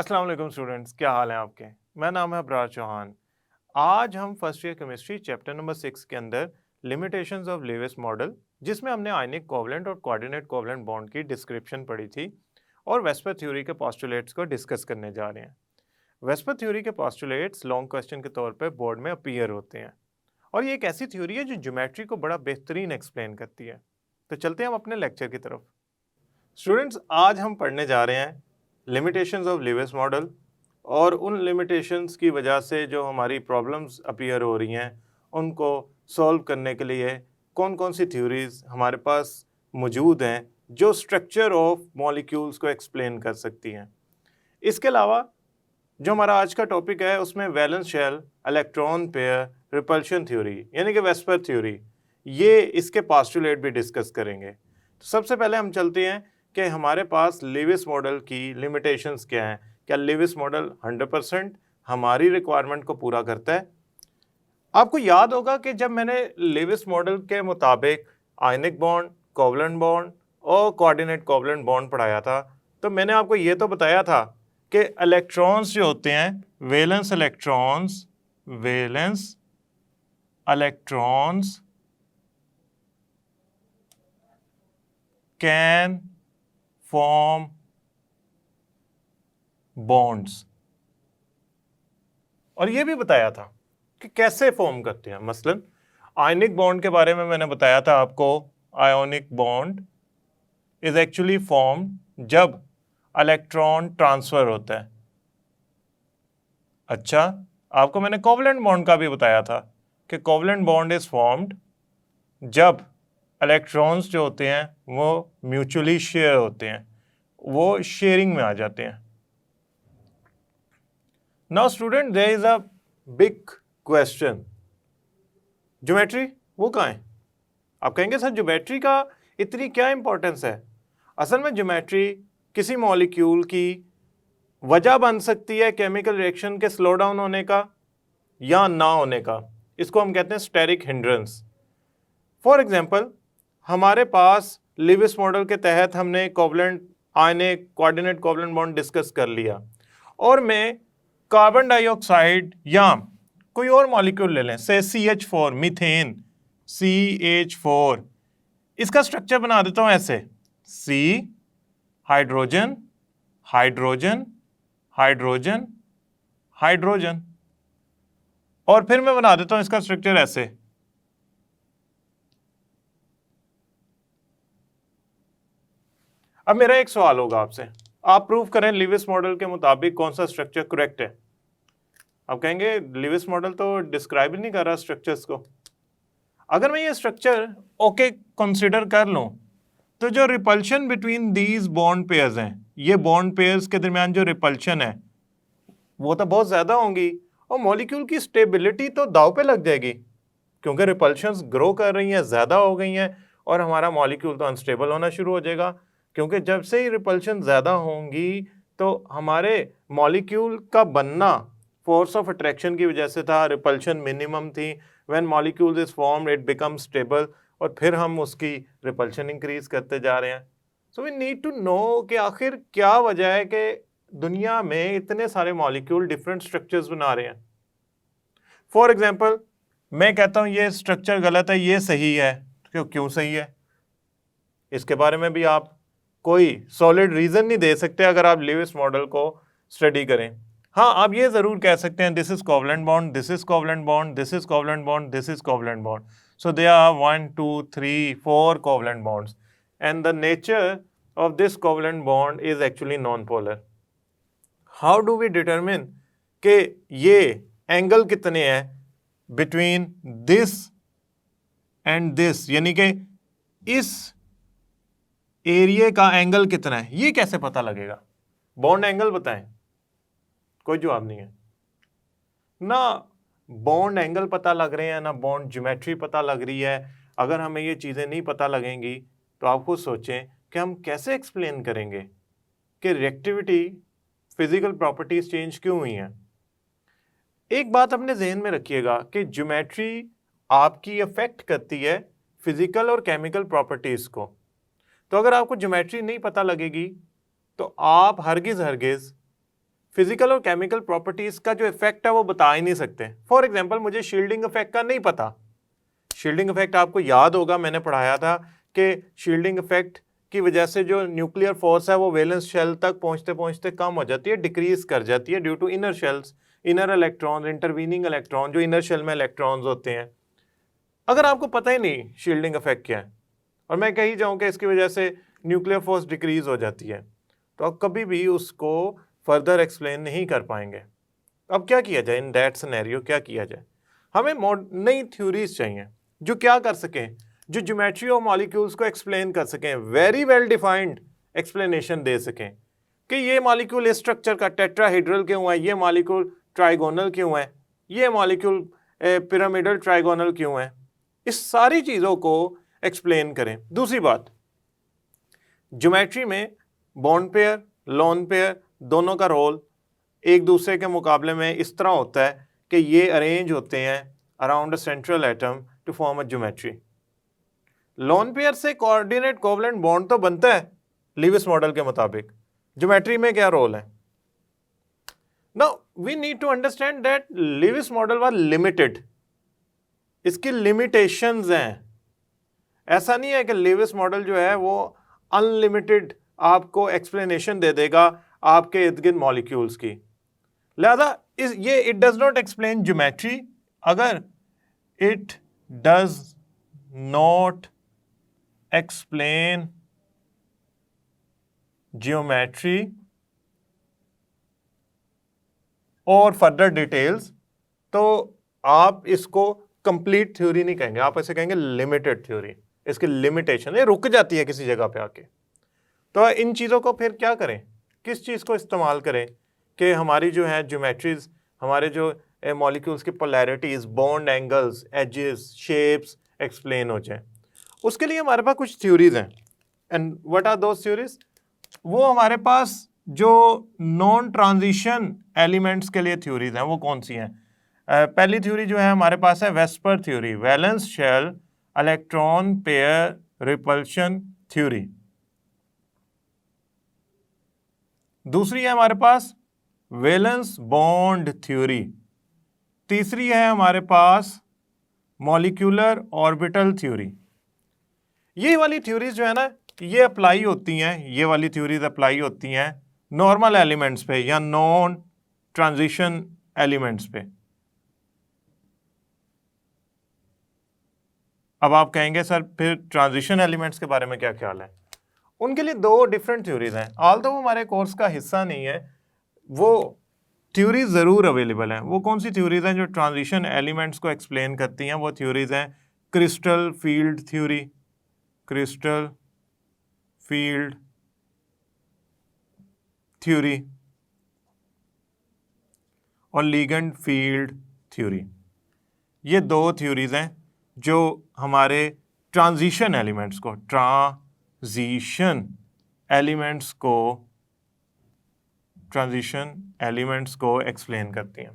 अस्सलाम वालेकुम स्टूडेंट्स, क्या हाल है आपके। मेरा नाम है अबरार चौहान। आज हम first year chemistry chapter number 6 के अंदर लिमिटेशंस ऑफ लेविस मॉडल, जिसमें हमने आयनिक कोवलेंट और कोऑर्डिनेट कोवलेंट बॉन्ड की डिस्क्रिप्शन पढ़ी थी और वेस्पर थ्योरी के पोस्टुलेट्स को डिस्कस करने जा रहे हैं। वेस्पर थ्योरी के पोस्टुलेट्स लॉन्ग क्वेश्चन के तौर पर बोर्ड में अपीयर होते हैं और ये एक ऐसी थ्योरी है जो ज्योमेट्री को बड़ा बेहतरीन एक्सप्लेन करती है। तो चलते हैं हम अपने लेक्चर की तरफ। स्टूडेंट्स, आज हम पढ़ने जा रहे हैं लिमिटेशंस ऑफ लेविस मॉडल और उन लिमिटेशंस की वजह से जो हमारी प्रॉब्लम्स अपीयर हो रही हैं उनको सॉल्व करने के लिए कौन कौन सी थ्योरीज हमारे पास मौजूद हैं जो स्ट्रक्चर ऑफ मॉलिक्यूल्स को एक्सप्लेन कर सकती हैं। इसके अलावा जो हमारा आज का टॉपिक है उसमें valence shell, electron pair, repulsion theory यानी कि वेस्पर थ्योरी, ये इसके पोस्टुलेट भी डिस्कस करेंगे। तो सबसे पहले हम चलते हैं कि हमारे पास लेविस मॉडल की लिमिटेशंस क्या हैं। क्या लेविस मॉडल 100% हमारी रिक्वायरमेंट को पूरा करता है? आपको याद होगा कि जब मैंने लेविस मॉडल के मुताबिक आयनिक बॉन्ड, कोवलेंट बॉन्ड और कोऑर्डिनेट कोवलेंट बॉन्ड पढ़ाया था तो मैंने आपको ये तो बताया था कि इलेक्ट्रॉन्स जो होते हैं, valence electrons can form bonds, और ये भी बताया था कि कैसे फॉर्म करते हैं। मसलन आयनिक बॉन्ड के बारे में मैंने बताया था आपको, ionic bond is actually formed जब इलेक्ट्रॉन ट्रांसफर होता है। अच्छा, आपको मैंने कोवलेंट बॉन्ड का भी बताया था कि कोवलेंट बॉन्ड इज फॉर्म्ड जब इलेक्ट्रॉन्स जो होते हैं वो म्यूचुअली शेयर होते हैं, वो शेयरिंग में आ जाते हैं। Now student, there is a big question, geometry वो कहाँ है? आप कहेंगे सर ज्योमेट्री का इतनी क्या इंपॉर्टेंस है? असल में ज्योमेट्री किसी मॉलिक्यूल की वजह बन सकती है केमिकल रिएक्शन के स्लो डाउन होने का या ना होने का। इसको हम कहते हैं स्टेरिक हिंड्रेंस। फॉर एग्जाम्पल, हमारे पास लेविस मॉडल के तहत हमने कोवलेंट आयनिक कोऑर्डिनेट कोवलेंट बॉन्ड डिस्कस कर लिया और मैं कार्बन डाइऑक्साइड या कोई और मॉलिक्यूल ले लें, से CH4 मीथेन, CH4, इसका स्ट्रक्चर बना देता हूं ऐसे, C hydrogen hydrogen hydrogen hydrogen, और फिर मैं बना देता हूं इसका स्ट्रक्चर ऐसे। अब मेरा एक सवाल होगा आपसे, आप प्रूव करें लेविस मॉडल के मुताबिक कौन सा स्ट्रक्चर करेक्ट है। आप कहेंगे लेविस मॉडल तो डिस्क्राइब ही नहीं कर रहा स्ट्रक्चर्स को। अगर मैं ये स्ट्रक्चर ओके कंसीडर कर लूं तो जो repulsion between these bond pairs हैं, ये बॉन्ड पेयर्स के दरमियान जो रिपल्शन है वो तो बहुत ज्यादा होंगी और मॉलिक्यूल की स्टेबिलिटी तो दांव पे लग जाएगी, क्योंकि रिपल्शंस ग्रो कर रही हैं, ज्यादा हो गई हैं और हमारा मॉलिक्यूल तो अनस्टेबल होना शुरू हो जाएगा। क्योंकि जब से ही रिपल्शन ज़्यादा होंगी तो हमारे मॉलिक्यूल का बनना फोर्स ऑफ अट्रैक्शन की वजह से था, रिपल्शन मिनिमम थी। When molecule is formed it become stable और फिर हम उसकी रिपल्शन इंक्रीज करते जा रहे हैं। So we need to know कि आखिर क्या वजह है कि दुनिया में इतने सारे मॉलिक्यूल डिफरेंट स्ट्रक्चर्स बना रहे हैं। फॉर एग्जाम्पल, मैं कहता हूँ ये स्ट्रक्चर गलत है, ये सही है, क्यों सही है इसके बारे में भी आप कोई सॉलिड रीजन नहीं दे सकते अगर आप लेविस मॉडल को स्टडी करें। हाँ, आप ये जरूर कह सकते हैं this is covalent bond, this is covalent bond, this is covalent bond, this is covalent bond, so they are 1 2 3 4 covalent bonds and the nature of this covalent bond is actually non polar. How do we determine कि ये angle कितने हैं between this and this, यानी कि इस area का angle कितना है, ये कैसे पता लगेगा? बॉन्ड एंगल बताएं, कोई जवाब नहीं है ना। बॉन्ड एंगल पता लग रहे हैं ना बॉन्ड ज्योमेट्री पता लग रही है। अगर हमें ये चीजें नहीं पता लगेंगी तो आप खुद सोचें कि हम कैसे एक्सप्लेन करेंगे कि रिएक्टिविटी, फिजिकल प्रॉपर्टीज चेंज क्यों हुई हैं। एक बात अपने जहन में रखिएगा कि ज्योमेट्री आपकी अफेक्ट करती है फिजिकल और केमिकल प्रॉपर्टीज को। तो अगर आपको ज्योमेट्री नहीं पता लगेगी तो आप हरगिज फिजिकल और केमिकल प्रॉपर्टीज का जो इफेक्ट है वो बता ही नहीं सकते। फॉर एग्जांपल मुझे शील्डिंग इफेक्ट का नहीं पता। शील्डिंग इफेक्ट आपको याद होगा, मैंने पढ़ाया था कि शील्डिंग इफेक्ट की वजह से जो न्यूक्लियर फोर्स है वो वैलेंस शेल तक पहुंचते पहुंचते कम हो जाती है, डिक्रीज कर जाती है due to inner shells, inner electron, intervening electron, जो इनर शेल में इलेक्ट्रॉन्स होते हैं। अगर आपको पता ही नहीं शील्डिंग इफेक्ट क्या है और मैं कही जाऊं कि इसकी वजह से न्यूक्लियर फोर्स डिक्रीज हो जाती है, तो आप कभी भी उसको फर्दर एक्सप्लेन नहीं कर पाएंगे। अब क्या किया जाए इन दैट सिनेरियो, क्या किया जाए? हमें नई थ्योरीज चाहिए जो क्या कर सकें, जो ज्योमेट्री ऑफ मॉलिक्यूल्स को एक्सप्लेन कर सकें, वेरी वेल डिफाइंड एक्सप्लेनेशन दे सकें कि ये मॉलिक्यूल इस स्ट्रक्चर का टेट्राहेड्रल क्यों है, ये मॉलिक्यूल ट्राइगोनल क्यों है, ये मॉलिक्यूल पिरामिडल ट्राइगोनल क्यों है। इस सारी चीज़ों को एक्सप्लेन करें। दूसरी बात, ज्योमेट्री में बॉन्ड पेयर, लोन पेयर दोनों का रोल एक दूसरे के मुकाबले में इस तरह होता है कि ये अरेंज होते हैं around a central atom to form a geometry. Lone pair से कोऑर्डिनेट कोवलेंट बॉन्ड तो बनता है लीविस मॉडल के मुताबिक, ज्योमेट्री में क्या रोल है? Now we need to understand that Lewis model was limited, इसकी लिमिटेशंस हैं। ऐसा नहीं है कि लीविस मॉडल जो है वो अनलिमिटेड आपको एक्सप्लेनेशन दे देगा आपके इर्द गिर्द मॉलिक्यूल्स की। लिहाजा ये it does not explain geometry. अगर it does not explain geometry और फर्दर डिटेल्स, तो आप इसको कंप्लीट थ्योरी नहीं कहेंगे, आप ऐसे कहेंगे लिमिटेड थ्योरी। इसकी लिमिटेशन, ये रुक जाती है किसी जगह पे आके। तो इन चीज़ों को फिर क्या करें, किस चीज़ को इस्तेमाल करें कि हमारी जो है ज्योमेट्रीज, हमारे जो मॉलिक्यूल्स की polarities, bond angles, edges, shapes explain हो जाए। उसके लिए हमारे पास कुछ थ्योरीज हैं। And what are those theories? वो हमारे पास जो नॉन ट्रांजिशन एलिमेंट्स के लिए थ्योरीज हैं वो कौन सी हैं? पहली थ्योरी जो है हमारे पास है VSEPR theory, valence shell electron pair repulsion theory. दूसरी है हमारे पास वैलेंस बॉन्ड थ्योरी। तीसरी है हमारे पास मॉलिक्यूलर ऑर्बिटल थ्योरी। ये वाली थ्योरीज जो है ना, ये अप्लाई होती हैं, ये वाली थ्योरीज अप्लाई होती हैं नॉर्मल एलिमेंट्स पे या नॉन ट्रांजिशन एलिमेंट्स पे। अब आप कहेंगे सर फिर ट्रांजिशन एलिमेंट्स के बारे में क्या ख्याल है? उनके लिए दो डिफरेंट थ्योरीज हैं। ऑल तो वो हमारे कोर्स का हिस्सा नहीं है, वो थ्योरीज ज़रूर अवेलेबल हैं। वो कौन सी थ्योरीज हैं जो ट्रांजिशन एलिमेंट्स को एक्सप्लेन करती हैं? वो थ्योरीज हैं crystal field theory, crystal field theory और लिगेंड फील्ड थ्योरी। ये दो थ्योरीज हैं जो हमारे ट्रांजिशन एलिमेंट्स को एक्सप्लेन करती हैं।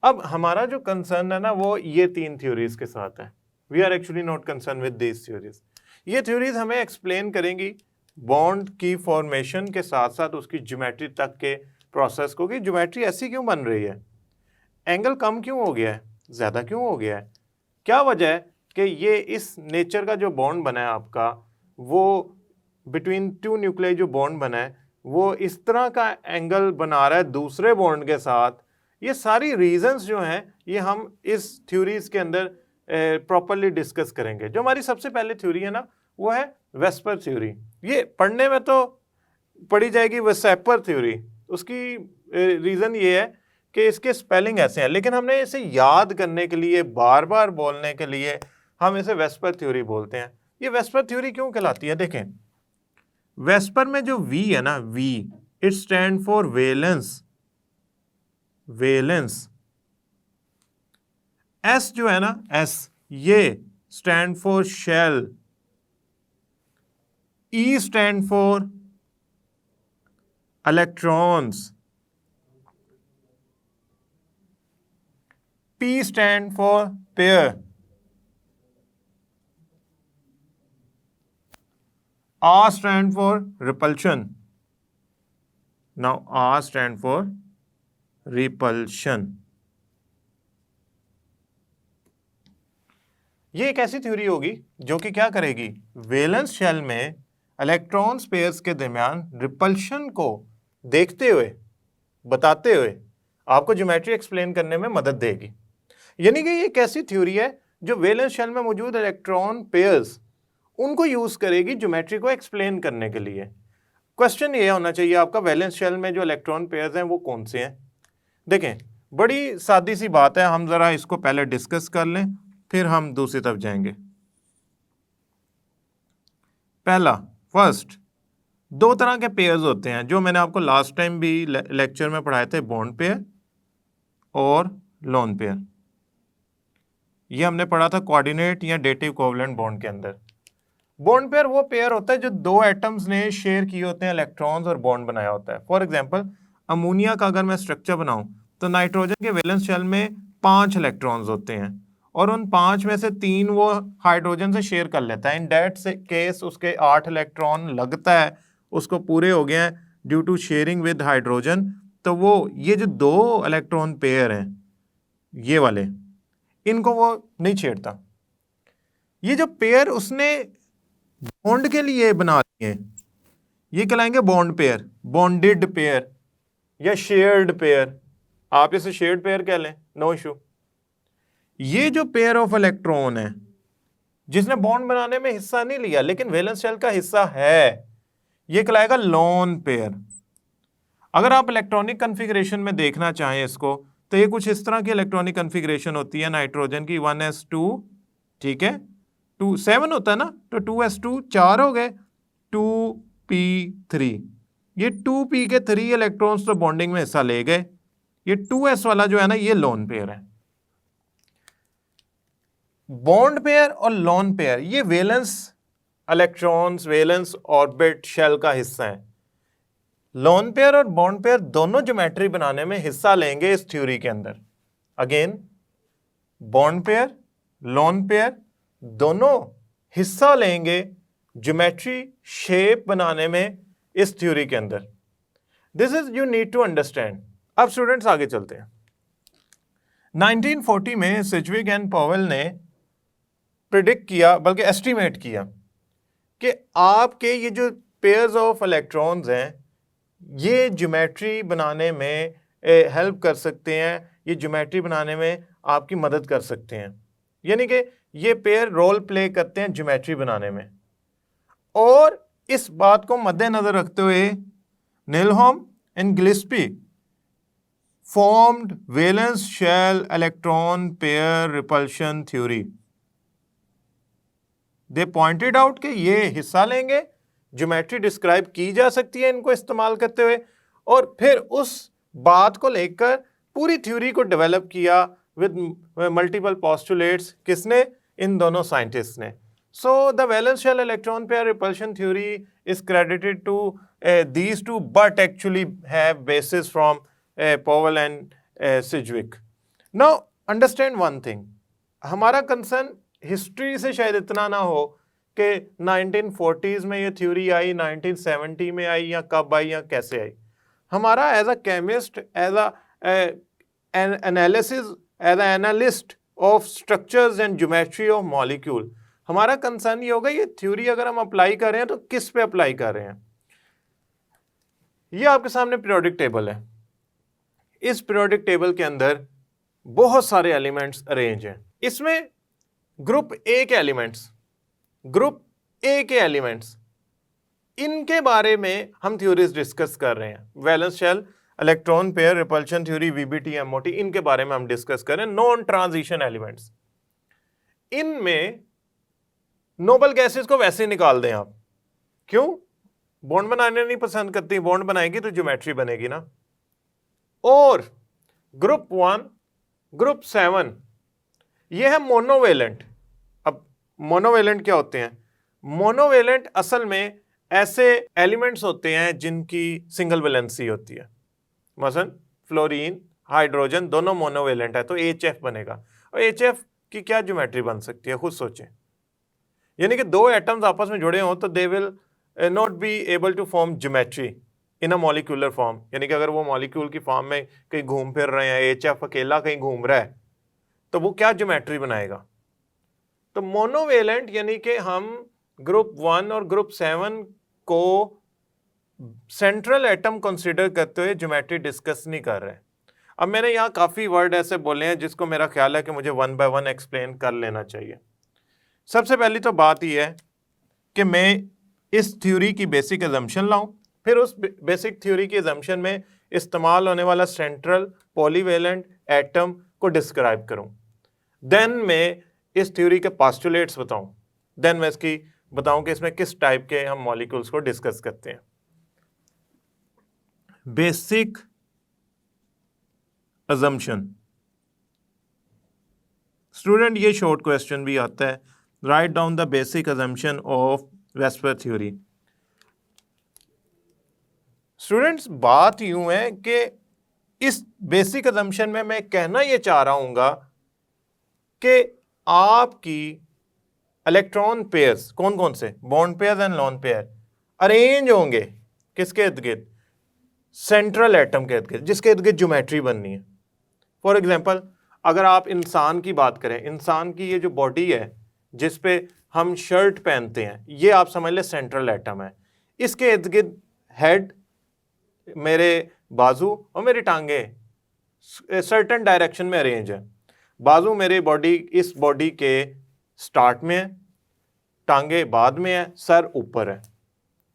अब हमारा जो कंसर्न है ना वो ये तीन थ्योरीज के साथ है। We are actually not concern with these theories. ये थ्योरीज हमें एक्सप्लेन करेंगी बॉन्ड की फॉर्मेशन के साथ साथ उसकी ज्योमेट्री तक के प्रोसेस को, कि ज्योमेट्री ऐसी क्यों बन रही है, एंगल कम क्यों हो गया है, ज़्यादा क्यों हो गया है, क्या वजह है कि ये इस नेचर का जो बॉन्ड बना है आपका, वो बिटवीन टू न्यूक्लियाई जो बॉन्ड बना है वो इस तरह का एंगल बना रहा है दूसरे बॉन्ड के साथ। ये सारी रीजंस जो हैं ये हम इस थ्योरीज के अंदर प्रॉपरली डिस्कस करेंगे। जो हमारी सबसे पहले थ्योरी है ना वो है वेस्पर थ्योरी। ये पढ़ने में तो पढ़ी जाएगी वेस्पर थ्योरी। उसकी रीज़न ये है कि इसके स्पेलिंग ऐसे हैं, लेकिन हमने इसे याद करने के लिए, बार बार बोलने के लिए हम इसे वेस्पर थ्योरी बोलते हैं। ये वेस्पर थ्योरी क्यों कहलाती है? देखें, वेस्पर में जो वी है ना, V it stand for valence, S जो है ना, एस ये stand for shell, E stand for electrons, P stand for pair, R stand for repulsion. Now R stand for repulsion. ये एक ऐसी थ्योरी होगी जो कि क्या करेगी, वैलेंस शेल में इलेक्ट्रॉन्स पेयर्स के दरमियान रिपल्शन को देखते हुए, बताते हुए आपको ज्योमेट्री एक्सप्लेन करने में मदद देगी। यानी कि ये एक ऐसी थ्योरी है जो वैलेंस शेल में मौजूद इलेक्ट्रॉन पेयर्स उनको यूज करेगी ज्योमेट्री को एक्सप्लेन करने के लिए। क्वेश्चन ये होना चाहिए आपका, वैलेंस शेल में जो इलेक्ट्रॉन पेयर्स हैं वो कौन से हैं। देखें, बड़ी सादी सी बात है, हम जरा इसको पहले डिस्कस कर लें फिर हम दूसरी तरफ जाएंगे। पहला, फर्स्ट, दो तरह के पेयर्स होते हैं जो मैंने आपको लास्ट टाइम भी लेक्चर में पढ़ाए थे, बॉन्ड पेयर और लोन पेयर। ये हमने पढ़ा था कोऑर्डिनेट या डेटिव कोवलेंट बॉन्ड के अंदर। बॉन्ड पेयर वो पेयर होता है जो दो एटम्स ने शेयर किए होते हैं इलेक्ट्रॉन्स और बॉन्ड बनाया होता है। फॉर एग्जांपल, अमोनिया का अगर मैं स्ट्रक्चर बनाऊं तो नाइट्रोजन के वैलेंस शेल में 5 इलेक्ट्रॉन्स होते हैं और उन 5 में से 3 वो हाइड्रोजन से शेयर कर लेता है। इन दैट केस उसके 8 इलेक्ट्रॉन लगता है उसको पूरे हो गए हैं due to sharing with hydrogen. तो वो ये जो दो इलेक्ट्रॉन पेयर हैं ये वाले, इनको वो नहीं छेड़ता। ये जो पेयर उसने बॉन्ड के लिए बना दिए ये कहलाएंगे बॉन्ड पेयर, बॉन्डेड पेयर या शेयर्ड पेयर। आप इसे शेयर्ड पेयर कह लें, नो इशू। ये जो पेयर ऑफ इलेक्ट्रॉन है जिसने बॉन्ड बनाने में हिस्सा नहीं लिया लेकिन वैलेंस शेल का हिस्सा है, ये कहलाएगा लोन पेयर। अगर आप इलेक्ट्रॉनिक कॉन्फ़िगरेशन में देखना चाहें इसको तो ये कुछ इस तरह की इलेक्ट्रॉनिक कॉन्फ़िगरेशन होती है नाइट्रोजन की, 1s2, ठीक है, 7 होता है ना, तो 2s2 4 हो गए, 2p3। ये 2p के 3 इलेक्ट्रॉन्स तो बॉन्डिंग में हिस्सा ले गए। ये 2s वाला जो है ना ये लोन पेयर है। बॉन्ड पेयर और लोन पेयर ये valence electrons, valence orbit shell का हिस्सा है। लोन पेयर और बॉन्ड पेयर दोनों ज्योमेट्री बनाने में हिस्सा लेंगे इस थ्योरी के अंदर। Again, bond pair, lone pair दोनों हिस्सा लेंगे ज्योमेट्री शेप बनाने में इस थ्योरी के अंदर। This is you need to understand. अब स्टूडेंट्स आगे चलते हैं। 1940 में सिजविक एंड पॉवेल ने प्रिडिक्ट किया, बल्कि एस्टिमेट किया कि आपके ये जो पेयर्स ऑफ इलेक्ट्रॉन्स हैं ये ज्योमेट्री बनाने में हेल्प कर सकते हैं, ये ज्योमेट्री बनाने में आपकी मदद कर सकते हैं। यानी कि ये पेयर रोल प्ले करते हैं ज्योमेट्री बनाने में। और इस बात को मद्देनजर रखते हुए Nyholm and Gillespie formed valence shell electron pair repulsion theory. They pointed out कि ये हिस्सा लेंगे, ज्योमेट्री डिस्क्राइब की जा सकती है इनको इस्तेमाल करते हुए, और फिर उस बात को लेकर पूरी थ्योरी को डेवलप किया विद मल्टीपल पोस्टुलेट्स। किसने? इन दोनों साइंटिस्ट ने। So the valence shell electron pair repulsion theory is credited to these two, but actually have basis from Powell and Sidgwick. Now understand one thing, हमारा concern history से शायद इतना ना हो कि 1940s में ये थ्योरी आई, 1970 में आई, या कब आई या कैसे आई। हमारा as a chemist, as a analysis, as a analyst of structures and geometry of molecule, हमारा कंसर्न ये होगा ये थ्योरी अगर हम अप्लाई कर रहे हैं तो किस पे अप्लाई कर रहे हैं। ये आपके सामने पीरियोडिक टेबल है। इस पीरियोडिक टेबल के अंदर बहुत सारे एलिमेंट्स अरेंज हैं। इसमें ग्रुप ए के एलिमेंट्स, ग्रुप ए के एलिमेंट्स, इनके बारे में हम थ्योरीज डिस्कस कर रहे हैं। Valence shell, electron pair repulsion theory, VBT, MOT, इनके बारे में हम डिस्कस कर रहे हैं। नॉन ट्रांजिशन एलिमेंट्स, इनमें नोबल गैसेस को वैसे ही निकाल दें आप। क्यों? बॉन्ड बनाने नहीं पसंद करती, बॉन्ड बनाएगी तो ज्योमेट्री बनेगी ना। और ग्रुप 1, ग्रुप 7, ये है मोनोवेलेंट। अब मोनोवेलेंट क्या होते हैं? मोनोवेलेंट असल में ऐसे एलिमेंट्स होते हैं जिनकी सिंगल वैलेंसी होती है। मसलन फ्लोरीन, हाइड्रोजन दोनों मोनोवेलेंट है तो HF बनेगा। और HF की क्या ज्योमेट्री बन सकती है, खुद सोचें। यानी कि दो एटम्स आपस में जुड़े हों तो they will not be able to form geometry in a molecular form, यानी कि अगर वो मॉलिक्यूल की फॉर्म में कहीं घूम फिर रहे हैं, HF अकेला कहीं घूम रहा है, तो वो क्या ज्योमेट्री बनाएगा? तो मोनोवेलेंट यानी कि हम ग्रुप 1 और ग्रुप 7 को सेंट्रल एटम कंसीडर करते हुए ज्योमेट्री डिस्कस नहीं कर रहे हैं। अब मैंने यहाँ काफ़ी वर्ड ऐसे बोले हैं जिसको मेरा ख्याल है कि मुझे 1 बाय 1 एक्सप्लेन कर लेना चाहिए। सबसे पहली तो बात यह है कि मैं इस थ्योरी की बेसिक अजम्पशन लाऊं, फिर उस बेसिक थ्योरी की अजम्पशन में इस्तेमाल होने वाला सेंट्रल पॉलीवेलेंट एटम को डिस्क्राइब करूं, देन मैं इस थ्योरी के पोस्टुलेट्स बताऊं, देन मैं इसकी बताऊं कि इसमें किस टाइप के हम मॉलिक्यूल्स को डिस्कस करते हैं। बेसिक अजम्पशन स्टूडेंट, ये शॉर्ट क्वेश्चन भी आता है, write down the basic assumption of VSEPR theory. Students, बात यूं है कि इस बेसिक अजम्पशन में मैं कहना ये चाह रहा हूंगा कि आपकी इलेक्ट्रॉन पेयर्स कौन कौन से, bond pairs and lone pair, arrange होंगे किसके इर्द गिर्द? सेंट्रल एटम के इर्द गिर्द, जिसके इर्द गिर्द ज्योमेट्री बननी है। फॉर एग्जाम्पल, अगर आप इंसान की बात करें, इंसान की ये जो बॉडी है जिस पे हम शर्ट पहनते हैं, ये आप समझ ले सेंट्रल एटम है। इसके इर्द गिर्द हेड, मेरे बाजू और मेरी टांगे सर्टेन डायरेक्शन में अरेंज है। बाजू मेरी बॉडी, इस बॉडी के स्टार्ट में है, टांगे बाद में है, सर ऊपर है।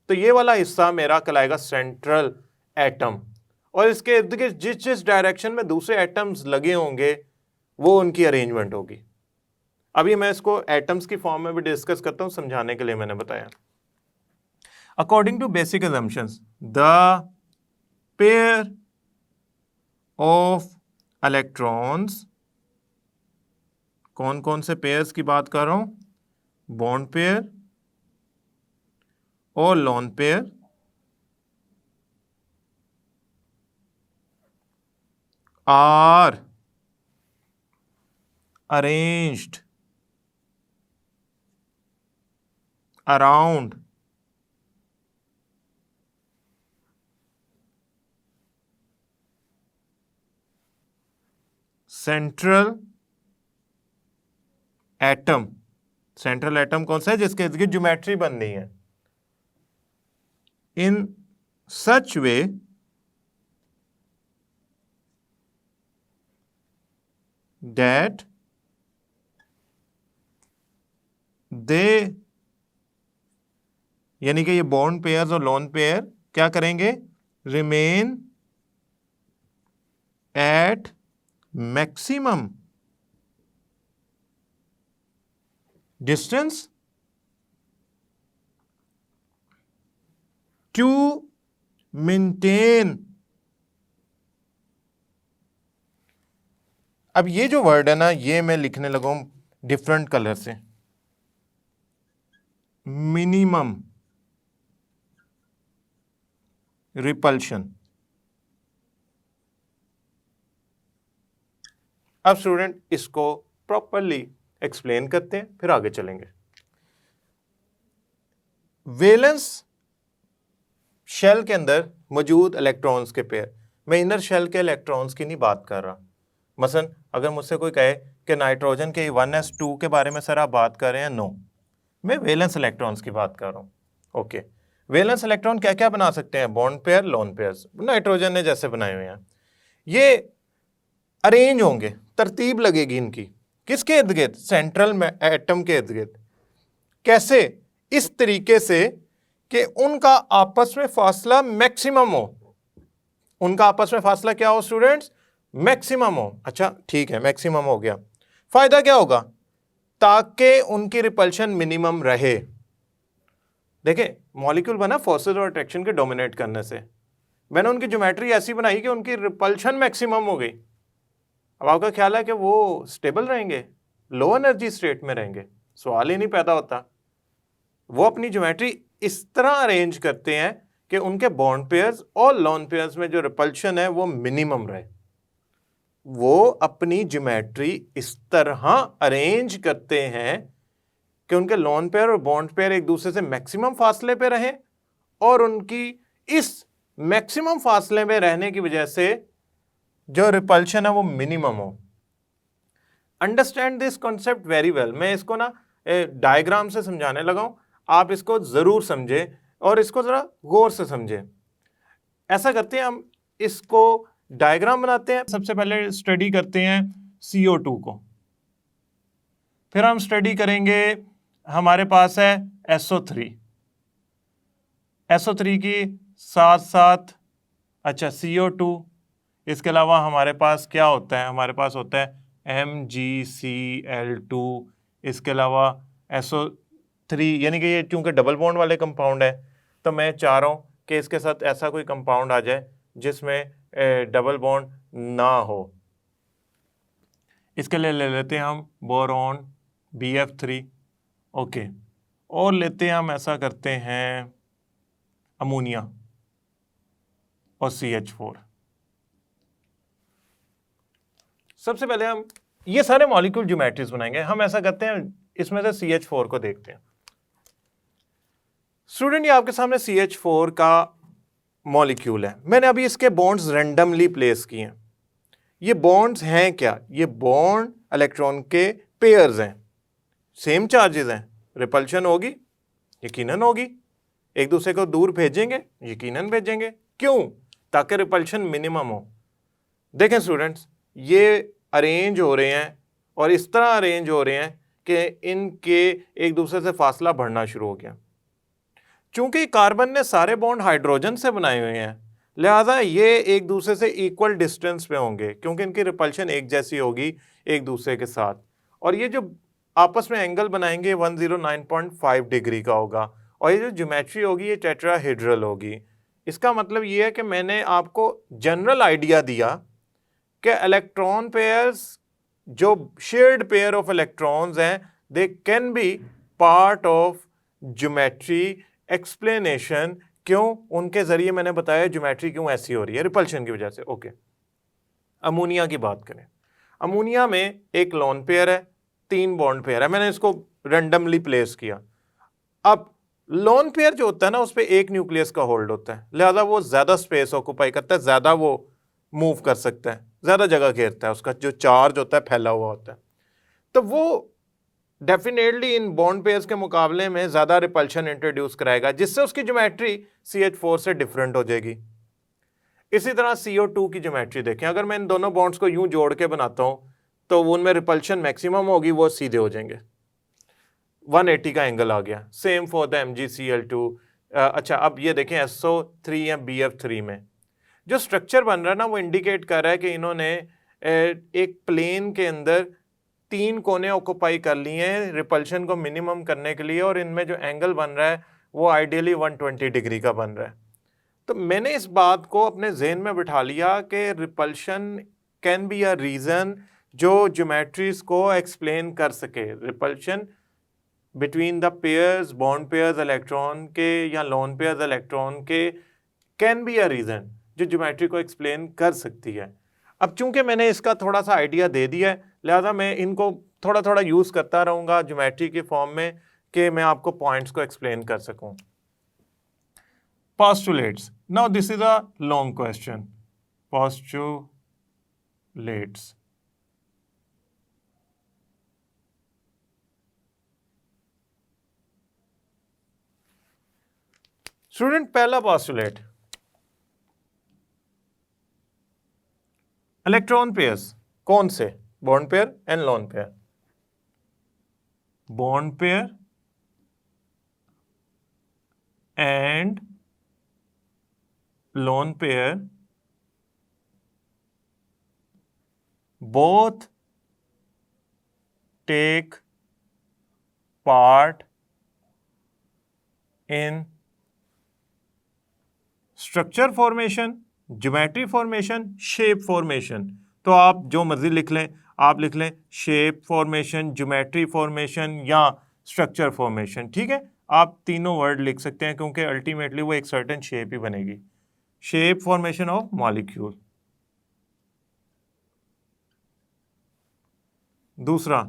तो ये वाला हिस्सा मेरा कहलाएगा सेंट्रल एटम, और इसके इर्द गिर्द जिस जिस डायरेक्शन में दूसरे एटम्स लगे होंगे वो उनकी अरेंजमेंट होगी। अभी मैं इसको एटम्स की फॉर्म में भी डिस्कस करता हूं, समझाने के लिए मैंने बताया। According to basic assumptions, the pair of electrons, कौन कौन से पेयर्स की बात कर रहा हूं? बॉन्ड पेयर और lone pair are arranged around central atom। Central atom कौन सा है? जिसके इर्द गिर्द ज्योमेट्री बननी है। इन सच वे that they, यानी कि ये बॉन्ड पेयर्स और लोन पेयर क्या करेंगे? Remain at maximum distance to maintain. अब ये जो वर्ड है ना, ये मैं लिखने लगा हूं डिफरेंट कलर से। Minimum repulsion. अब स्टूडेंट इसको प्रॉपरली एक्सप्लेन करते हैं, फिर आगे चलेंगे। वैलेंस शेल के अंदर मौजूद इलेक्ट्रॉन्स के पेयर, मैं इनर शेल के इलेक्ट्रॉन्स की नहीं बात कर रहा। मसलन अगर मुझसे कोई कहे कि नाइट्रोजन के 1s2 के बारे में सर आप बात कर रहे हैं, नो, मैं वैलेंस इलेक्ट्रॉन्स की बात कर रहा हूँ। ओके, वैलेंस इलेक्ट्रॉन क्या क्या बना सकते हैं? Bond pair, lone pairs, nitrogen ने जैसे बनाए हुए हैं। ये अरेंज होंगे, तरतीब लगेगी इनकी, किसके इर्द गिर्द? सेंट्रल एटम के इर्द गिर्द। कैसे? इस तरीके से कि उनका आपस में फासला मैक्सिमम हो। उनका आपस में फासला क्या हो स्टूडेंट्स? मैक्सिमम हो। अच्छा ठीक है, मैक्सिमम हो गया। फायदा क्या होगा? ताकि उनकी रिपल्शन मिनिमम रहे। देखिए, मॉलिक्यूल बना फोर्सेस और अट्रैक्शन के डोमिनेट करने से। मैंने उनकी ज्योमेट्री ऐसी बनाई कि उनकी रिपल्शन मैक्सिमम हो गई। अब आपका ख्याल है कि वो स्टेबल रहेंगे, लो एनर्जी स्टेट में रहेंगे? सवाल ही नहीं पैदा होता। वो अपनी ज्योमेट्री इस तरह अरेंज करते हैं कि उनके बॉन्ड पेयर्स और लोन पेयर्स में जो रिपल्शन है वो मिनिमम रहे। वो अपनी ज्योमेट्री इस तरह अरेंज करते हैं कि उनके लोन पेयर और बॉन्ड पेयर एक दूसरे से मैक्सिमम फासले पे रहें और उनकी इस मैक्सिमम फासले में रहने की वजह से जो रिपल्शन है वो मिनिमम हो। Understand this concept very well. मैं इसको ना डायग्राम से समझाने लगा हूं, आप इसको जरूर समझे और इसको जरा गौर से समझे। ऐसा करते हैं, हम इसको डायग्राम बनाते हैं। सबसे पहले स्टडी करते हैं CO2 को, फिर हम स्टडी करेंगे, हमारे पास है SO3, SO3 की साथ साथ अच्छा CO2, इसके अलावा हमारे पास क्या होता है, हमारे पास होता है MgCl2, इसके अलावा SO3, यानी कि ये क्योंकि डबल बॉन्ड वाले कंपाउंड है तो मैं चाह रहा हूँ कि इसके साथ ऐसा कोई कंपाउंड आ जाए जिसमें डबल बॉन्ड ना हो। इसके लिए ले लेते हैं हम बोरॉन BF3, ओके, और लेते हैं हम, ऐसा करते हैं अमोनिया और CH4। सबसे पहले हम ये सारे मॉलिक्यूल ज्योमेट्रीज बनाएंगे। हम ऐसा करते हैं, इसमें से CH4 को देखते हैं। स्टूडेंट, ये आपके सामने CH4 का मॉलिक्यूल है। मैंने अभी इसके बॉन्ड्स रैंडमली प्लेस किए हैं। ये बॉन्ड्स हैं क्या? ये बॉन्ड इलेक्ट्रॉन के पेयर्स हैं, सेम चार्जेस हैं। रिपल्शन होगी? यकीनन होगी। एक दूसरे को दूर भेजेंगे? यकीनन भेजेंगे। क्यों? ताकि रिपल्शन मिनिमम हो। देखें स्टूडेंट्स, ये अरेंज हो रहे हैं और इस तरह अरेंज हो रहे हैं कि इनके एक दूसरे से फासला बढ़ना शुरू हो गया। चूंकि कार्बन ने सारे बॉन्ड हाइड्रोजन से बनाए हुए हैं, लिहाजा ये एक दूसरे से इक्वल डिस्टेंस पे होंगे, क्योंकि इनकी रिपल्शन एक जैसी होगी एक दूसरे के साथ। और ये जो आपस में एंगल बनाएंगे 109.5 डिग्री का होगा, और ये जो ज्योमेट्री होगी ये टेट्राहेड्रल होगी। इसका मतलब ये है कि मैंने आपको जनरल आइडिया दिया कि इलेक्ट्रॉन पेयर्स, जो शेयर्ड पेयर ऑफ इलेक्ट्रॉन्स हैं, they can be part of geometry explanation. क्यों? उनके जरिए मैंने बताया ज्योमेट्री क्यों ऐसी हो रही है, रिपल्शन की वजह से। ओके, अमोनिया की बात करें। अमोनिया में एक लोन पेयर है, 3 बॉन्ड पेयर है। मैंने इसको रैंडमली प्लेस किया। अब लोन पेयर जो होता है ना, उस पर एक न्यूक्लियस का होल्ड होता है, लिहाजा वो ज्यादा स्पेस ऑक्यूपाई करता है, ज्यादा वो मूव कर सकता है, ज्यादा जगह घेरता है, उसका जो चार्ज होता है फैला हुआ होता है। तो वो डेफिनेटली इन बॉन्ड पेयर्स के मुकाबले में ज्यादा रिपल्शन इंट्रोड्यूस कराएगा, जिससे उसकी ज्योमेट्री CH4 से डिफरेंट हो जाएगी। इसी तरह CO2 की ज्योमेट्री देखें। अगर मैं इन दोनों बॉन्ड्स को यूं जोड़ के बनाता हूं तो उनमें रिपल्शन मैक्सिमम होगी, वो सीधे हो जाएंगे, 180 का एंगल आ गया। Same for the MgCl2। अच्छा, अब ये देखें SO3 या BF3 में जो स्ट्रक्चर बन रहा है ना, वो इंडिकेट कर रहा है कि इन्होंने एक प्लेन के अंदर 3 कोने ऑक्यूपाई कर लिए हैं रिपल्शन को मिनिमम करने के लिए, और इनमें जो एंगल बन रहा है वो आइडियली 120 डिग्री का बन रहा है। तो मैंने इस बात को अपने जहन में बिठा लिया कि repulsion can be a reason जो ज्योमेट्रीज को एक्सप्लेन कर सके। Repulsion between the pairs, bond pairs electron के या लोन पेयर्स इलेक्ट्रॉन के, कैन बी अ रीजन जो ज्योमेट्री को एक्सप्लेन कर सकती है। अब चूंकि मैंने इसका थोड़ा सा आइडिया दे दिया है, लिहाजा मैं इनको थोड़ा थोड़ा यूज करता रहूंगा ज्योमेट्री के फॉर्म में कि मैं आपको पॉइंट्स को एक्सप्लेन कर सकूं। Postulates. Now this is a long question. Postulates. Student, पहला postulate, इलेक्ट्रॉन पेयर्स कौन से? Bond pair and lone pair. Bond pair and lone pair both take part in structure formation, geometry formation, shape formation। तो आप जो मर्जी लिख लें, आप लिख लें शेप फॉर्मेशन, ज्योमेट्री फॉर्मेशन या स्ट्रक्चर फॉर्मेशन। ठीक है, आप तीनों वर्ड लिख सकते हैं क्योंकि अल्टीमेटली वो एक सर्टेन शेप ही बनेगी। Shape formation of molecule. दूसरा,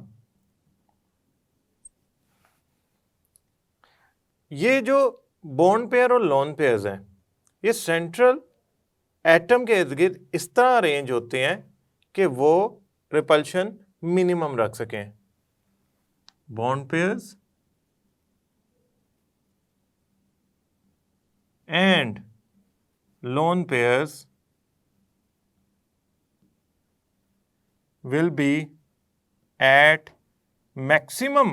ये जो बॉन्ड पेयर और लोन पेयर्स हैं, ये सेंट्रल एटम के इर्द गिर्द इस तरह अरेंज होते हैं कि वो रिपल्शन मिनिमम रख सकें। Bond pairs and lone pairs will be at maximum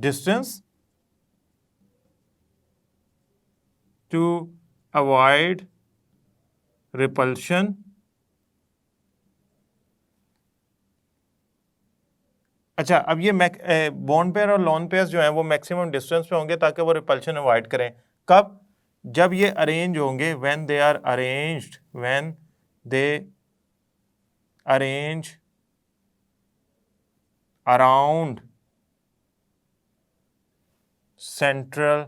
distance to avoid repulsion अच्छा, अब ये बॉन्ड पेयर और लोन पेयर्स जो हैं वो मैक्सिमम डिस्टेंस पे होंगे ताकि वो रिपल्शन अवॉइड करें। कब? जब ये अरेंज होंगे, when they are arranged, when they arrange around central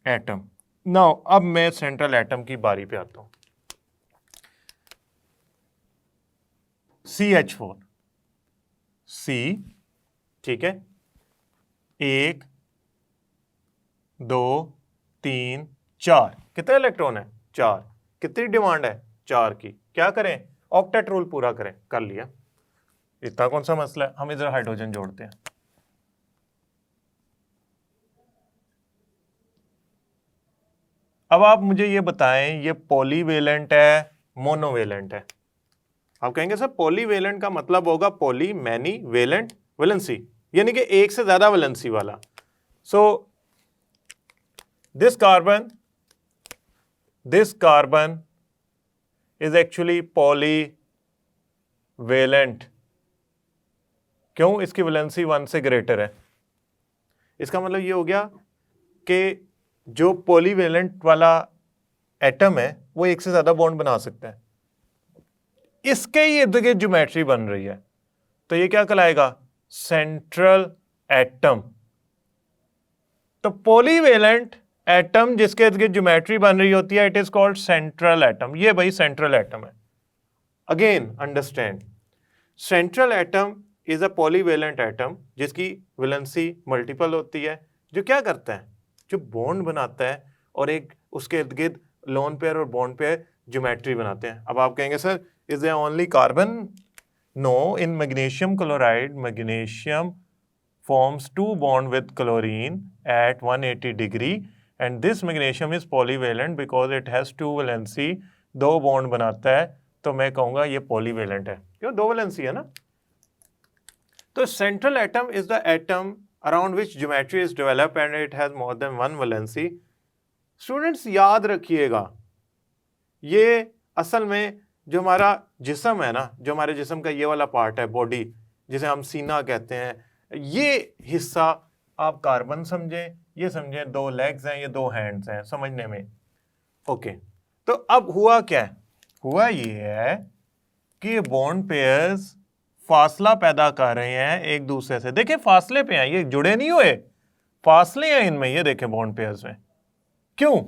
atom। Now अब मैं सेंट्रल एटम की बारी पे आता हूं। CH4 C, ठीक है, 1 2 3 4, कितने इलेक्ट्रॉन है? 4। कितनी डिमांड है? 4 की। क्या करें? ऑक्टेट रूल पूरा करें। कर लिया, इतना कौन सा मसला है। हम इधर हाइड्रोजन जोड़ते हैं। अब आप मुझे ये बताएं, ये पॉलीवेलेंट है मोनोवेलेंट है? आप कहेंगे सर पॉलीवेलेंट का मतलब होगा पॉली मैनी वेलेंट वैलेंसी, यानी कि एक से ज्यादा वैलेंसी वाला। So this carbon is actually polyvalent। क्यों? इसकी वैलेंसी 1 से ग्रेटर है। इसका मतलब ये हो गया कि जो पॉलीवेलेंट वाला एटम है वो एक से ज्यादा बॉन्ड बना सकता है। इसके ही इर्द गिर्द ज्योमेट्री बन रही है, तो ये क्या कहलाएगा? Central atom. तो पॉलीवेलेंट एटम जिसके इर्द गिर्द ज्योमेट्री बन रही होती है, it is called central atom. ये भाई सेंट्रल एटम है। Again understand, central atom is a polyvalent atom जिसकी वैलेंसी मल्टीपल होती है, जो क्या करता है? जो बॉन्ड बनाता है और एक उसके इर्द गिर्द लोन पेयर और बॉन्ड पेयर ज्योमेट्री बनाते हैं। अब आप कहेंगे sir is there only carbon? No, in magnesium chloride, magnesium forms 2 bond with chlorine at 180 degree and this magnesium is polyvalent because it has 2 valency। 2 bond बनाता है, तो मैं कहूंगा ये polyvalent है। क्यों? 2 valency है ना। तो central atom is the atom around which geometry is developed and it has more than 1 valency। Students याद रखिएगा, ये असल में जो हमारा जिस्म है ना, जो हमारे जिस्म का ये वाला पार्ट है, बॉडी जिसे हम सीना कहते हैं, ये हिस्सा आप कार्बन समझें, ये समझें 2 लेग्स हैं, ये 2 हैंड्स हैं समझने में। ओके, तो अब हुआ क्या है? हुआ ये है कि बॉन्ड पेयर्स फासला पैदा कर रहे हैं एक दूसरे से। देखिए फासले पे हैं, ये जुड़े नहीं हुए, फासले हैं इनमें। ये देखें बॉन्ड पेयर्स में, क्यों?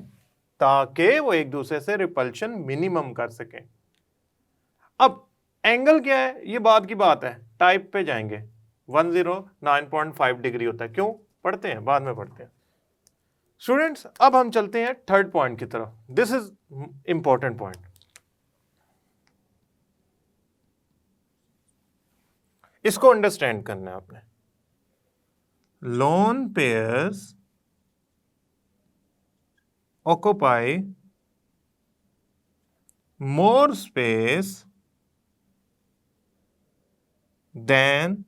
ताकि वो एक दूसरे से रिपल्शन मिनिमम कर सकें। अब एंगल क्या है? ये बात की बात है, टाइप पे जाएंगे। 109.5 डिग्री होता है। क्यों? पढ़ते हैं, बाद में पढ़ते हैं स्टूडेंट्स। अब हम चलते हैं थर्ड पॉइंट की तरफ। This is important point. इसको अंडरस्टैंड करना है आपने। Lone pairs occupy more space than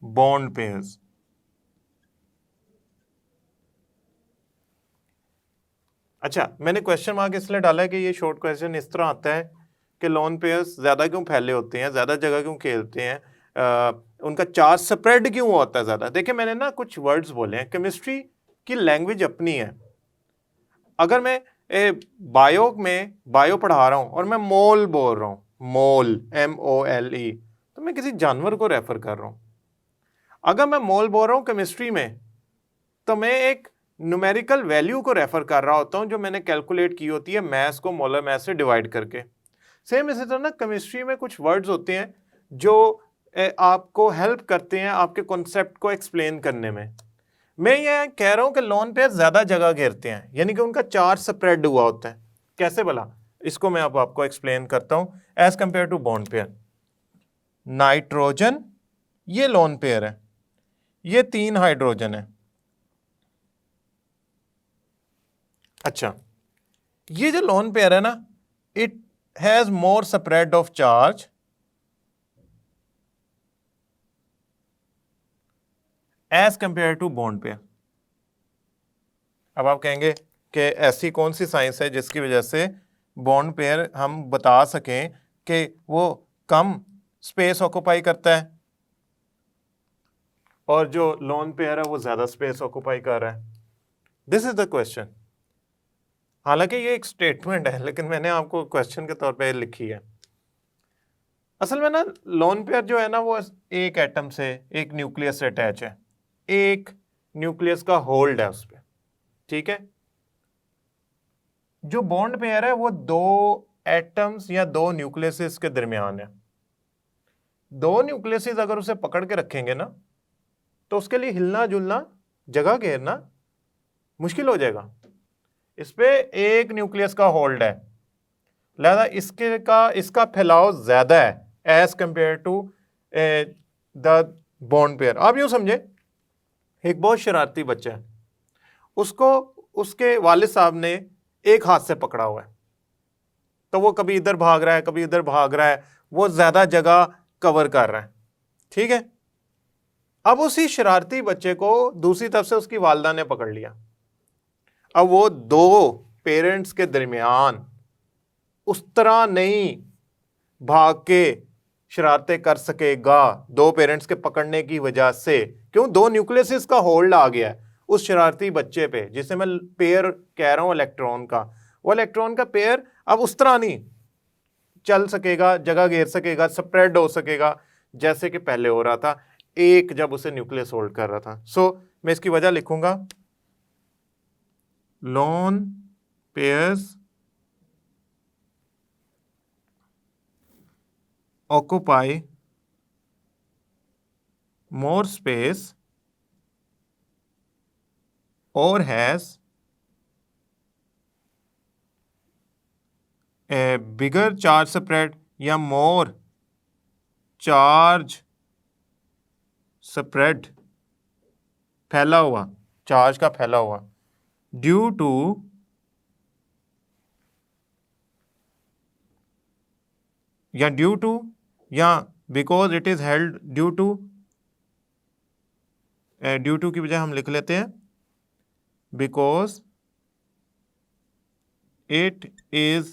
bond pairs. अच्छा, मैंने क्वेश्चन मार्क इसलिए डाला है कि ये शॉर्ट क्वेश्चन इस तरह आता है कि लोन पेयर्स ज्यादा क्यों फैले होते हैं, ज्यादा जगह क्यों खेलते हैं, उनका चार्ज स्प्रेड क्यों होता है ज्यादा। देखिए मैंने ना कुछ वर्ड्स बोले हैं, केमिस्ट्री की लैंग्वेज अपनी है। अगर मैं बायो पढ़ा रहा हूं और मैं मोल बोल रहा हूं, मोल MOLE, तो मैं किसी जानवर को रेफर कर रहा हूं। अगर मैं मोल बोल रहा हूं केमिस्ट्री में, तो मैं एक न्यूमेरिकल वैल्यू को रेफर कर रहा होता हूं जो मैंने कैलकुलेट की होती है मैस को मोलर मैस से डिवाइड करके। सेम इसी तरह ना केमिस्ट्री में कुछ वर्ड्स होते हैं जो आपको हेल्प करते हैं आपके कॉन्सेप्ट को एक्सप्लेन करने में। मैं ये कह रहा हूं कि लोन पेयर ज्यादा जगह घेरते हैं, यानी कि उनका चार्ज स्प्रेड हुआ होता है। कैसे भला, इसको मैं अब आपको एक्सप्लेन करता हूं as compare to bond pair. Nitrogen ये लोन पेयर है, ये 3 हाइड्रोजन है। अच्छा, ये जो लोन पेयर है ना, it has more spread of charge as compare to bond pair. अब आप कहेंगे कि ऐसी कौन सी साइंस है जिसकी वजह से बॉन्ड पेयर हम बता सकें कि वो कम स्पेस ऑक्यूपाई करता है और जो लोन पेयर है वो ज्यादा स्पेस ऑक्यूपाई कर रहा है? This is the question. हालांकि ये एक स्टेटमेंट है, लेकिन मैंने आपको क्वेश्चन के तौर पे लिखी है। असल में ना लोन पेयर जो है ना, वो एक एटम से, एक न्यूक्लियस से अटैच है, एक न्यूक्लियस का होल्ड है उस पर, ठीक है। जो बॉन्ड पेयर है वो 2 एटम्स या 2 न्यूक्लियस के दरमियान है। 2 न्यूक्लियस अगर उसे पकड़ के रखेंगे ना, तो उसके लिए हिलना जुलना, जगह घेरना मुश्किल हो जाएगा। इस पे एक न्यूक्लियस का होल्ड है, लिहाजा इसका फैलाव ज्यादा है as compare to the bond pair. आप यूं समझे, एक बहुत शरारती बच्चा है, उसको उसके वालिद साहब ने एक हाथ से पकड़ा हुआ है, तो वो कभी इधर भाग रहा है, कभी इधर भाग रहा है, वो ज्यादा जगह कवर कर रहा है, ठीक है। अब उसी शरारती बच्चे को दूसरी तरफ से उसकी वालदा ने पकड़ लिया। अब वो 2 पेरेंट्स के दरमियान उस तरह नहीं भाग के शरारतें कर सकेगा 2 पेरेंट्स के पकड़ने की वजह से। क्यों? 2 न्यूक्लियस का होल्ड आ गया है उस शरारती बच्चे पे, जिसे मैं पेयर कह रहा हूं इलेक्ट्रॉन का। वो इलेक्ट्रॉन का पेयर अब उस तरह नहीं चल सकेगा, जगह घेर सकेगा, स्प्रेड हो सकेगा जैसे कि पहले हो रहा था, एक जब उसे न्यूक्लियस होल्ड कर रहा था। सो मैं इसकी वजह लिखूंगा, lone pairs occupy more space or has a bigger charge spread या more charge spread, फैला हुआ, चार्ज का फैला हुआ, ड्यू टू या because it is held due to की बजाय हम लिख लेते हैं because it is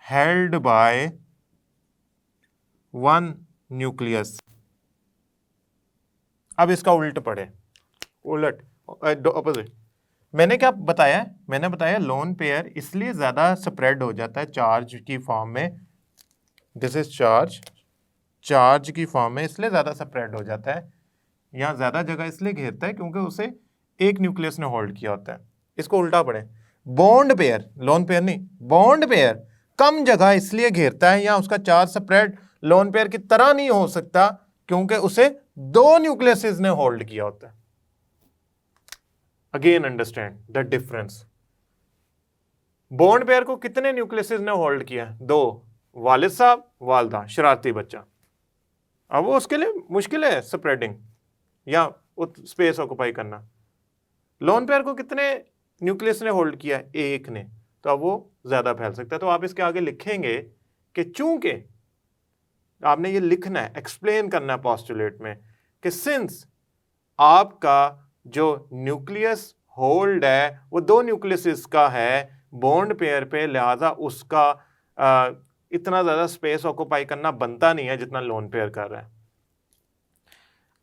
held by 1 nucleus. अब इसका उल्ट पढ़े, उलट ऑपोजिट। मैंने क्या बताया? मैंने बताया लोन पेयर इसलिए ज्यादा स्प्रेड हो जाता है चार्ज की फॉर्म में, दिस इज चार्ज की फॉर्म में इसलिए ज्यादा स्प्रेड हो जाता है, यहां ज्यादा जगह इसलिए घेरता है क्योंकि उसे एक न्यूक्लियस ने होल्ड किया होता है। इसको उल्टा पढ़े, बॉन्ड पेयर, लोन पेयर नहीं, बॉन्ड पेयर कम जगह इसलिए घेरता है या उसका चार्ज स्प्रेड लोन पेयर की तरह नहीं हो सकता क्योंकि उसे 2 न्यूक्लियस ने होल्ड किया होता है। Again understand the difference. Bond pair को कितने न्यूक्लियस ने होल्ड किया? 2, वालिद साहब, वालदा, शरारती बच्चा। अब वो उसके लिए मुश्किल है स्प्रेडिंग या स्पेस ऑक्यूपाई करना। लोन पेयर को कितने न्यूक्लियस ने होल्ड किया? 1 ने, तो अब वो ज्यादा फैल सकता है। तो आप इसके आगे लिखेंगे कि चूंकि आपने ये लिखना है, एक्सप्लेन करना है पोस्टुलेट में कि सिंस आपका जो न्यूक्लियस होल्ड है वो 2 न्यूक्लियस का है बॉन्ड पेयर पे, लिहाजा उसका इतना ज्यादा स्पेस ऑक्यूपाई करना बनता नहीं है जितना लोन पेयर कर रहा है।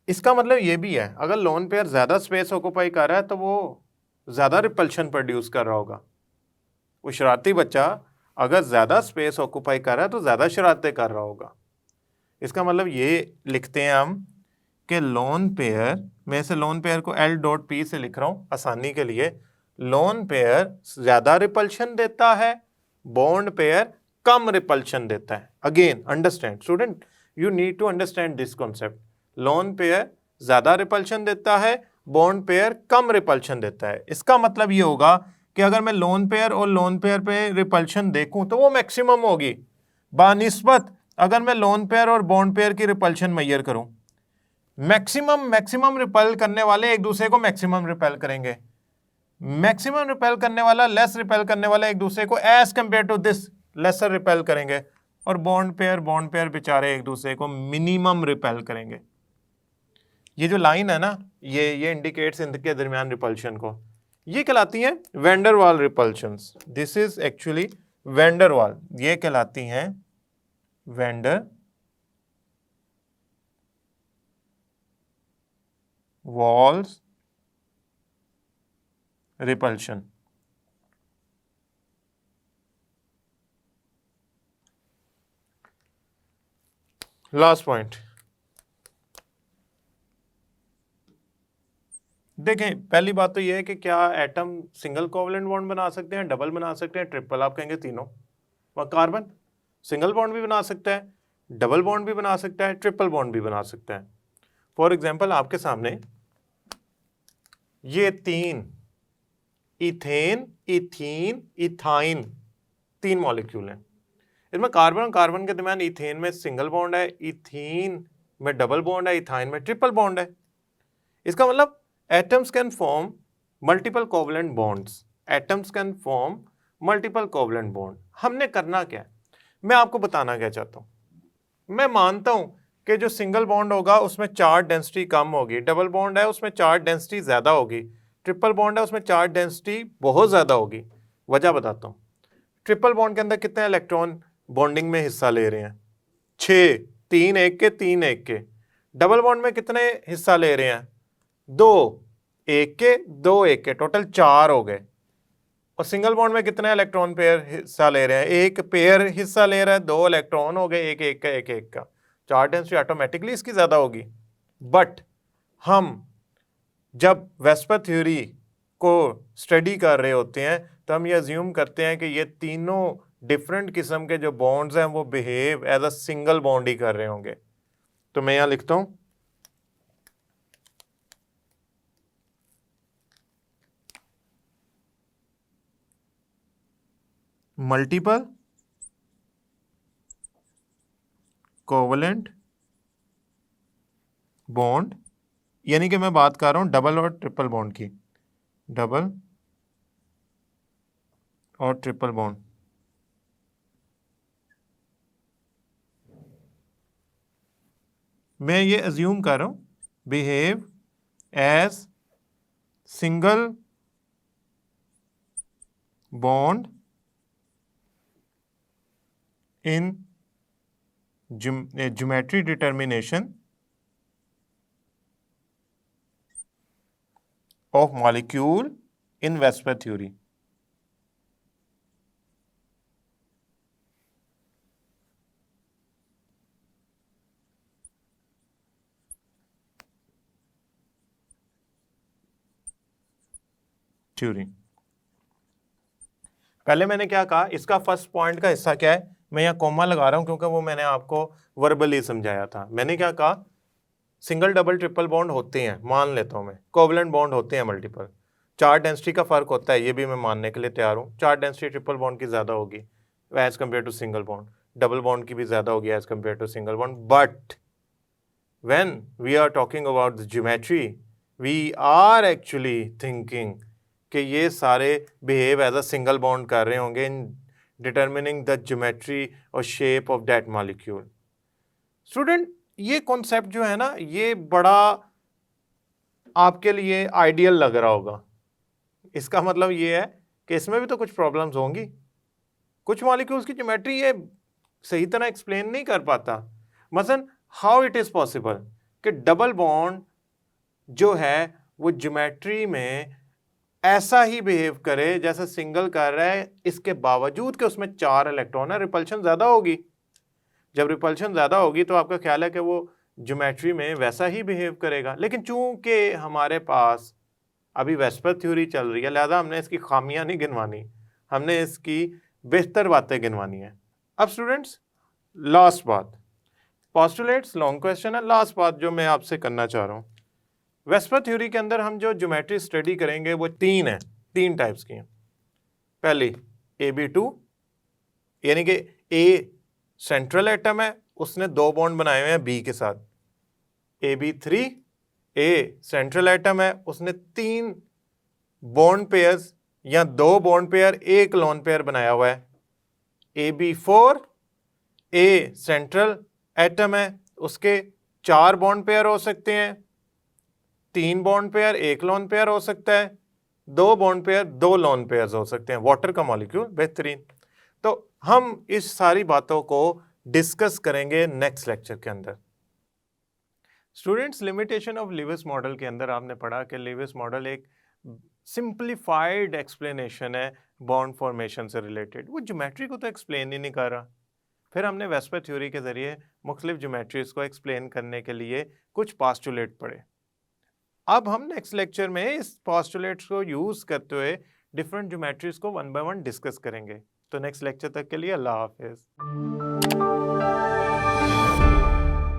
इसका मतलब ये भी है, अगर लोन पेयर ज्यादा स्पेस ऑक्यूपाई कर रहा है तो वो ज्यादा रिपल्शन प्रोड्यूस कर रहा होगा। वो शरारती बच्चा अगर ज्यादा स्पेस ऑक्यूपाई कर रहा है तो ज्यादा शरारतें कर रहा होगा। इसका मतलब ये लिखते हैं हम कि लोन पेयर, मैं इसे लोन पेयर को L.P से लिख रहा हूं आसानी के लिए, लोन पेयर ज्यादा रिपल्शन देता है, बॉन्ड पेयर कम रिपल्शन देता है। Again understand student, you need to understand this concept. Lone pair ज़्यादा रिपल्शन देता है, बॉन्ड पेयर कम रिपल्शन देता है। इसका मतलब ये होगा कि अगर मैं लोन पेयर और लोन पेयर पे रिपल्शन देखूं तो वो मैक्सिमम होगी बानिस्बत अगर मैं लोन पेयर और बॉन्ड पेयर की रिपल्शन मेजर करूं। मैक्सिमम रिपेल करने वाले एक दूसरे को मैक्सिमम रिपेल करेंगे, मैक्सिमम रिपेल करने वाला लेस रिपेल करने वाला एक दूसरे को as compare to this lesser repel करेंगे, और बॉन्ड पेयर बेचारे एक दूसरे को मिनिमम रिपेल करेंगे। ये जो लाइन है ना, ये इंडिकेट्स इनके दरमियान रिपल्शन को, ये कहलाती हैं वैंडर वाल repulsions. This is actually wander वाल, ये कहलाती हैं wander walls repulsion. Last point देखें, पहली बात तो यह है कि क्या एटम सिंगल कोवलेंट बॉन्ड बना सकते हैं, डबल बना सकते हैं, ट्रिपल? आप कहेंगे तीनों। वह कार्बन सिंगल बॉन्ड भी बना सकता है, डबल बॉन्ड भी बना सकता है, ट्रिपल बॉन्ड भी बना सकता है। फॉर एग्जाम्पल आपके सामने ये तीन इथेन, इथीन, इथाइन तीन मॉलिक्यूल हैं। इसमें कार्बन और कार्बन के दरमियान इथेन में सिंगल बॉन्ड है, इथीन में डबल बॉन्ड है, इथाइन में ट्रिपल बॉन्ड है। इसका मतलब atoms can form multiple covalent bonds. Atoms can form multiple covalent bond. हमने करना क्या है, मैं आपको बताना क्या चाहता हूं। मैं मानता हूं कि जो सिंगल बॉन्ड होगा उसमें चार्ज डेंसिटी कम होगी, डबल बॉन्ड है उसमें चार्ज डेंसिटी ज्यादा होगी, ट्रिपल बॉन्ड है उसमें चार्ज डेंसिटी बहुत ज्यादा होगी। वजह बताता हूं। ट्रिपल बॉन्ड के अंदर कितने इलेक्ट्रॉन बॉन्डिंग में हिस्सा ले रहे हैं? 6, 3 1 के, 3 1 के। डबल बॉन्ड में कितने हिस्सा ले रहे हैं? 2 1 के, 2 1 के, टोटल 4 हो गए। और सिंगल बॉन्ड में कितने इलेक्ट्रॉन पेयर हिस्सा ले रहे हैं? एक पेयर हिस्सा ले रहा है, 2 इलेक्ट्रॉन हो गए, 1 1 का, 1 1 का। चार्ज डेंसिटी ऑटोमेटिकली इसकी ज्यादा होगी। बट हम जब वेस्पर थ्योरी को स्टडी कर रहे होते हैं तो हम ये अज्यूम करते हैं कि ये तीनों डिफरेंट किस्म के जो बॉन्ड्स हैं वो behave as a single bond ही कर रहे होंगे। तो मैं यहां लिखता हूं मल्टीपल कोवलेंट बॉन्ड, यानी कि मैं बात कर रहा हूं डबल और ट्रिपल बॉन्ड की, डबल और ट्रिपल बॉन्ड। मैं ये अज्यूम कर रहा हूं behave as single bond in geometry determination of molecule in Vesper theory. पहले मैंने क्या कहा, इसका फर्स्ट पॉइंट का हिस्सा क्या है, मैं यहाँ कॉमा लगा रहा हूं क्योंकि वो मैंने आपको वर्बली समझाया था। मैंने क्या कहा, सिंगल डबल ट्रिपल बॉन्ड होते हैं, मान लेता हूं मैं, कोवलेंट बॉन्ड होते हैं मल्टीपल, चार्ज डेंसिटी का फर्क होता है, ये भी मैं मानने के लिए तैयार हूं। चार्ज डेंसिटी ट्रिपल बॉन्ड की ज्यादा होगी as compare to single bond, double bond की भी ज्यादा होगी as compare to single bond. But when we are talking about the geometry, we are actually thinking कि ये सारे behave as a single bond कर रहे होंगे इन डिटर्मिनिंग द ज्योमेट्री और shape of that molecule. Student, ये concept जो है ना, ये बड़ा आपके लिए आइडियल लग रहा होगा। इसका मतलब ये है कि इसमें भी तो कुछ प्रॉब्लम्स होंगी, कुछ मॉलिक्यूल्स की ज्योमेट्री ये सही तरह एक्सप्लेन नहीं कर पाता। मसलन हाउ इट इज पॉसिबल कि डबल बॉन्ड जो है वो ज्योमेट्री में ऐसा ही बिहेव करे जैसा सिंगल कर रहा है, इसके बावजूद कि उसमें 4 इलेक्ट्रॉन है, रिपल्शन ज्यादा होगी। जब रिपल्शन ज्यादा होगी तो आपका ख्याल है कि वो ज्योमेट्री में वैसा ही बिहेव करेगा। लेकिन चूंकि हमारे पास अभी वेस्पर थ्योरी चल रही है, लिहाजा हमने इसकी खामियां नहीं गिनवानी, हमने इसकी बेहतर बातें गिनवानी है। अब स्टूडेंट्स, लास्ट बात, पोस्टुलेट्स लॉन्ग क्वेश्चन है, लास्ट बात जो मैं आपसे करना चाह रहा हूं, वेस्पर थ्योरी के अंदर हम जो ज्योमेट्री स्टडी करेंगे वो तीन टाइप्स की हैं। पहली AB2, यानी कि ए सेंट्रल एटम है, उसने 2 बॉन्ड बनाए हुए हैं बी के साथ। AB3, ए सेंट्रल एटम है, उसने 3 बॉन्ड पेयर्स या 2 बॉन्ड पेयर, 1 लोन पेयर बनाया हुआ है। AB4, ए सेंट्रल एटम है, उसके 4 बॉन्ड पेयर हो सकते हैं, 3 बॉन्ड पेयर, 1 लोन पेयर हो सकता है, 2 बॉन्ड पेयर, 2 लोन पेयर्स हो सकते हैं। वाटर का मॉलिक्यूल, बेहतरीन। तो हम इस सारी बातों को डिस्कस करेंगे नेक्स्ट लेक्चर के अंदर। Students, limitation of Lewis model के अंदर आपने पढ़ा कि लीविस मॉडल एक सिंप्लीफाइड एक्सप्लेनेशन है बॉन्ड फॉर्मेशन से रिलेटेड। वो ज्योमेट्री को तो एक्सप्लेन ही नहीं कर रहा। फिर हमने वेस्पर थ्योरी के जरिए मुख्तलिफ ज्योमेट्रीज को एक्सप्लेन करने के लिए कुछ पास्टुलेट पढ़े। अब हम नेक्स्ट लेक्चर में इस पास्टुलेट्स को यूज करते हुए डिफरेंट ज्योमेट्रीज को 1 बाय 1 डिस्कस करेंगे। तो नेक्स्ट लेक्चर तक के लिए अल्लाह हाफिज।